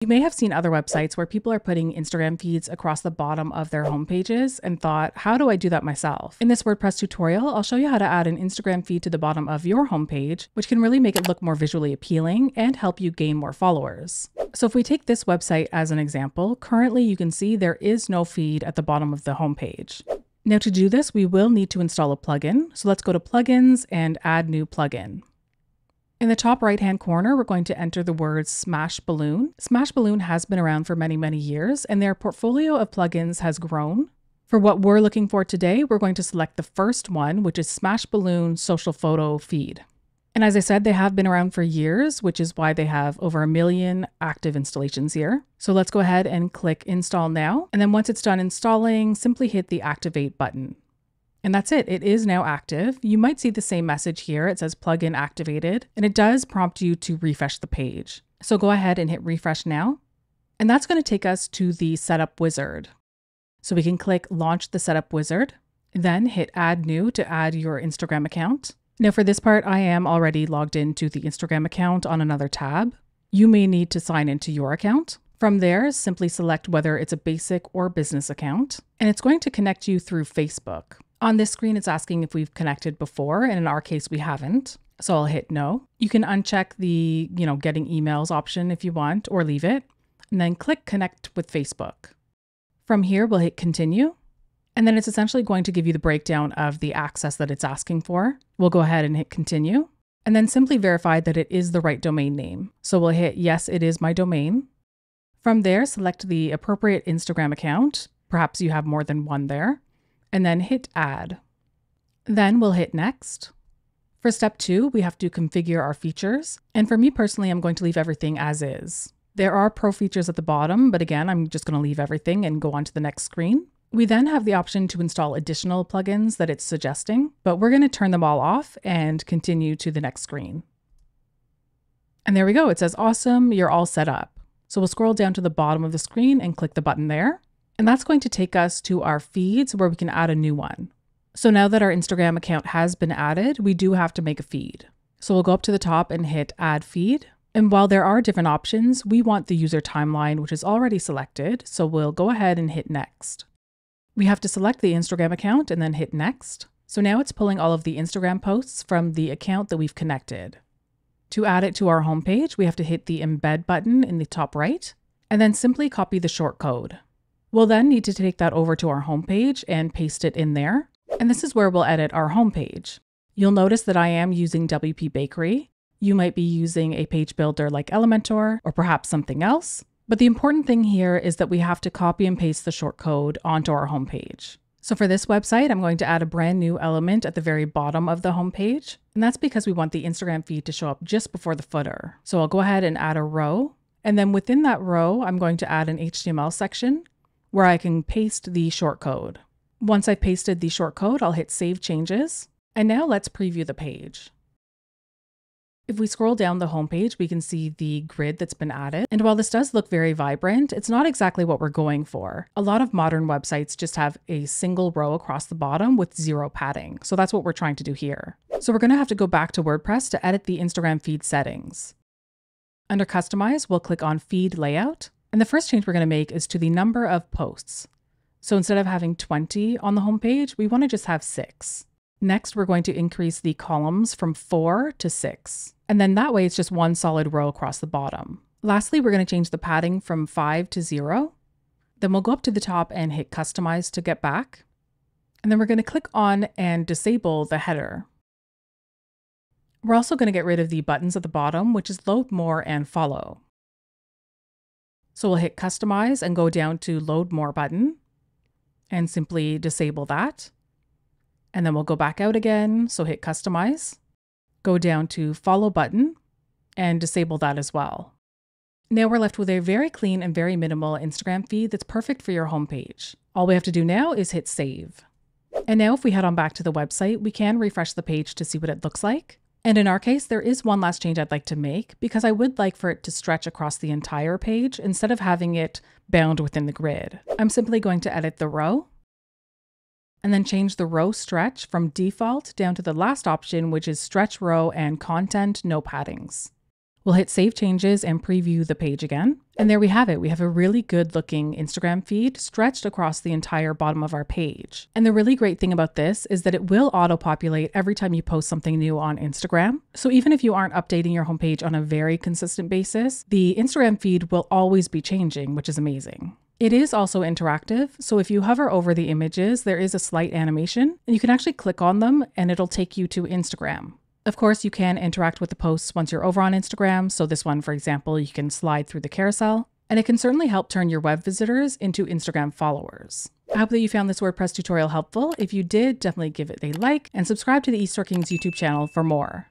You may have seen other websites where people are putting Instagram feeds across the bottom of their homepages and thought, how do I do that myself? In this WordPress tutorial, I'll show you how to add an Instagram feed to the bottom of your homepage, which can really make it look more visually appealing and help you gain more followers. So if we take this website as an example, currently you can see there is no feed at the bottom of the homepage. Now to do this, we will need to install a plugin. So let's go to Plugins and Add New Plugin. In the top right-hand corner, we're going to enter the word Smashballoon. Smashballoon has been around for many, many years, and their portfolio of plugins has grown. For what we're looking for today, we're going to select the first one, which is Smashballoon Social Photo Feed. And as I said, they have been around for years, which is why they have over 1 million active installations here. So let's go ahead and click Install Now. And then once it's done installing, simply hit the Activate button. And that's it. It is now active. You might see the same message here. It says plugin activated, and it does prompt you to refresh the page. So go ahead and hit refresh now. And that's going to take us to the setup wizard. So we can click launch the setup wizard, then hit add new to add your Instagram account. Now for this part, I am already logged into the Instagram account on another tab. You may need to sign into your account. From there, simply select whether it's a basic or business account, and it's going to connect you through Facebook. On this screen, it's asking if we've connected before, and in our case, we haven't. So I'll hit no. You can uncheck the, getting emails option if you want, or leave it, and then click connect with Facebook. From here, we'll hit continue, and then it's essentially going to give you the breakdown of the access that it's asking for. We'll go ahead and hit continue, and then simply verify that it is the right domain name. So we'll hit yes, it is my domain. From there, select the appropriate Instagram account. Perhaps you have more than one there. And then hit add. Then we'll hit next. For step 2, we have to configure our features. And for me personally, I'm going to leave everything as is. There are pro features at the bottom, but again, I'm just going to leave everything and go on to the next screen. We then have the option to install additional plugins that it's suggesting, but we're going to turn them all off and continue to the next screen. And there we go. It says, awesome, you're all set up. So we'll scroll down to the bottom of the screen and click the button there. And that's going to take us to our feeds where we can add a new one. So now that our Instagram account has been added, we do have to make a feed. So we'll go up to the top and hit add feed. And while there are different options, we want the user timeline, which is already selected. So we'll go ahead and hit next. We have to select the Instagram account and then hit next. So now it's pulling all of the Instagram posts from the account that we've connected. To add it to our homepage, we have to hit the embed button in the top right, and then simply copy the shortcode. We'll then need to take that over to our homepage and paste it in there. And this is where we'll edit our homepage. You'll notice that I am using WP Bakery. You might be using a page builder like Elementor or perhaps something else. But the important thing here is that we have to copy and paste the shortcode onto our homepage. So for this website, I'm going to add a brand new element at the very bottom of the homepage. And that's because we want the Instagram feed to show up just before the footer. So I'll go ahead and add a row. And then within that row, I'm going to add an HTML section where I can paste the shortcode. Once I've pasted the shortcode, I'll hit Save Changes. And now let's preview the page. If we scroll down the homepage, we can see the grid that's been added. And while this does look very vibrant, it's not exactly what we're going for. A lot of modern websites just have a single row across the bottom with 0 padding. So that's what we're trying to do here. So we're going to have to go back to WordPress to edit the Instagram feed settings. Under Customize, we'll click on Feed Layout. And the first change we're going to make is to the number of posts. So instead of having 20 on the homepage, we want to just have 6. Next, we're going to increase the columns from 4 to 6. And then that way it's just one solid row across the bottom. Lastly, we're going to change the padding from 5 to 0. Then we'll go up to the top and hit Customize to get back. And then we're going to click on and disable the header. We're also going to get rid of the buttons at the bottom, which is Load More and Follow. So we'll hit Customize and go down to Load More button and simply disable that. And then we'll go back out again. So hit Customize, go down to Follow button and disable that as well. Now we're left with a very clean and very minimal Instagram feed that's perfect for your homepage. All we have to do now is hit Save. And now if we head on back to the website, we can refresh the page to see what it looks like. And in our case, there is one last change I'd like to make because I would like for it to stretch across the entire page instead of having it bound within the grid. I'm simply going to edit the row and then change the row stretch from default down to the last option, which is stretch row and content, no paddings. We'll hit Save Changes and preview the page again. And there we have it. We have a really good looking Instagram feed stretched across the entire bottom of our page. And the really great thing about this is that it will auto-populate every time you post something new on Instagram. So even if you aren't updating your homepage on a very consistent basis, the Instagram feed will always be changing, which is amazing. It is also interactive, so if you hover over the images, there is a slight animation, and you can actually click on them and it'll take you to Instagram. Of course, you can interact with the posts once you're over on Instagram, so this one, for example, you can slide through the carousel, and it can certainly help turn your web visitors into Instagram followers. I hope that you found this WordPress tutorial helpful. If you did, definitely give it a like and subscribe to the eStoreKings YouTube channel for more.